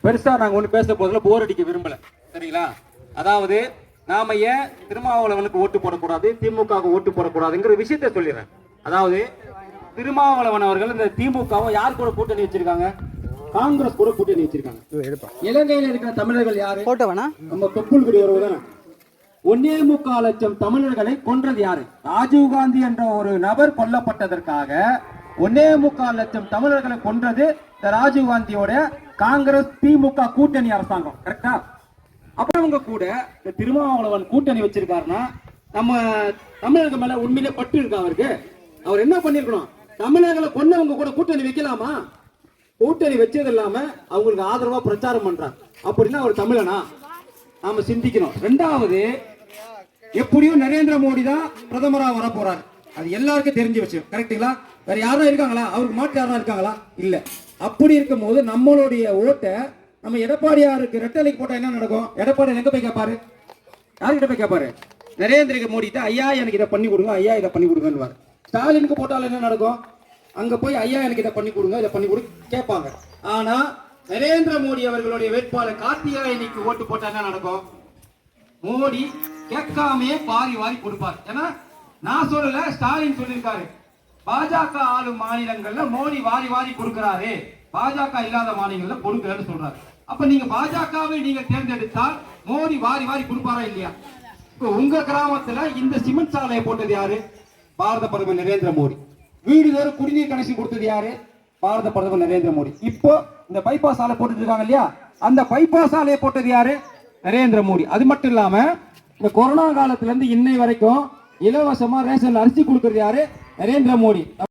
பெருசா நாங்க ஒண்ணு பேச போதில் போர் அடிக்க விரும்பல, சரிங்களா? அதாவது நாம ஏன் திருமாவளவனுக்கு ஓட்டு போடக்கூடாது, திமுக ஓட்டு போடக்கூடாதுங்கிற விஷயத்த சொல்லிடுறேன். அதாவது திருமாவளவன் அவர்கள் இந்த திமுகவும் யார் கூட கூட்டணி வச்சிருக்காங்க? காங்கிரஸ் கூட கூட்டணி வச்சிருக்காங்க. இலங்கையில் இருக்கிற தமிழர்கள் யாரு? நம்ம தொப்புள்குடி வருவதான 1.25 லட்சம் தமிழர்களை கொன்றது யாரு? ராஜீவ்காந்தி என்ற ஒரு நபர் கொல்லப்பட்டதற்காக 1.25 லட்சம் தமிழர்களை கொன்றது இந்த ராஜீவ்காந்தியோட காங்கிரஸ் திமுக கூட்டணி அரசாங்கம், கரெக்டா? அப்பவங்க கூட இந்த திருமாவளவன் கூட்டணி வச்சிருக்காருன்னா நம்ம தமிழர்கள் மேல உண்மையிலே பட்டு இருக்கா அவருக்கு? அவர் என்ன பண்ணிருக்கணும்? தமிழர்களை கொன்னவங்க கூட கூட்டணி வைக்கலாமா? கூட்டணி வச்சது இல்லாம அவங்களுக்கு ஆதரவா பிரச்சாரம் பண்றாங்க அப்படின்னா அவர் தமிழனா? நாம சிந்திக்கணும். ரெண்டாவது, எப்படியும் நரேந்திர மோடி தான் பிரதமரா வர போறாரு, அது எல்லாருக்கும் தெரிஞ்ச விஷயம், கரெக்டுங்களா? வேற யாரும் இருக்காங்களா? அவருக்கு மாற்று யாரும் இருக்காங்களா? இல்ல. அப்படி இருக்கும் போது நம்மளுடைய ஓட்டை நம்ம எடப்பாடியாருக்கு ரெட்டலைக்கு போட்டா என்ன நடக்கும்? எடப்பாடி எங்க போய் கேட்பாரு? யாருக்கிட்ட போய் கேட்பாரு? நரேந்திர மோடி தான் ஐயா எனக்கு இதை பண்ணி கொடுங்க, ஐயா இதை பண்ணி கொடுங்கன்னு. ஸ்டாலினுக்கு போட்டாலும் என்ன நடக்கும்? அங்க போய் ஐயா எனக்கு இதை பண்ணி கொடுங்க, இதை பண்ணி கொடுங்க கேட்பாங்க. ஆனா நரேந்திர மோடி அவர்களுடைய வேட்பாளர் கார்த்திகேயனுக்கு ஓட்டு போட்டா என்ன நடக்கும்? மோடி கேட்காமே வாரி வாரி கொடுப்பார். ஏன்னா நான் சொல்லல, ஸ்டாலின் சொல்லியிருக்காரு, பாஜக ஆளும் மாநிலங்கள்ல மோடி வாரி வாரி கொடுக்கிறாரு, பாஜக இல்லாத மாநிலங்கள்ல கொடுக்கலன்னு சொல்றாரு. அப்ப நீங்க பாஜகவை நீங்க தேர்ந்தெடுத்தால் மோடி வாரி வாரி கொடுப்பாரா இல்லையா? இப்ப உங்க கிராமத்துல இந்த சிமெண்ட் சாலையை போட்டது யாரு? பாரத பிரதமர் நரேந்திர மோடி. வீடுதோறும் குடிநீர் கனெக்ஷன் கொடுத்தது யாரு? பாரத பிரதமர் நரேந்திர மோடி. இப்போ இந்த பைபாஸ் சாலை போட்டுட்டு இருக்காங்க இல்லையா, அந்த பைபாஸ் சாலையை போட்டது யாரு? நரேந்திர மோடி. அது மட்டும் இல்லாம இந்த கொரோனா காலத்துல இருந்து இன்னை வரைக்கும் இலவசமா ரேஷன் அரிசி கொடுக்கறது யாரு? நரேந்திர மோடி.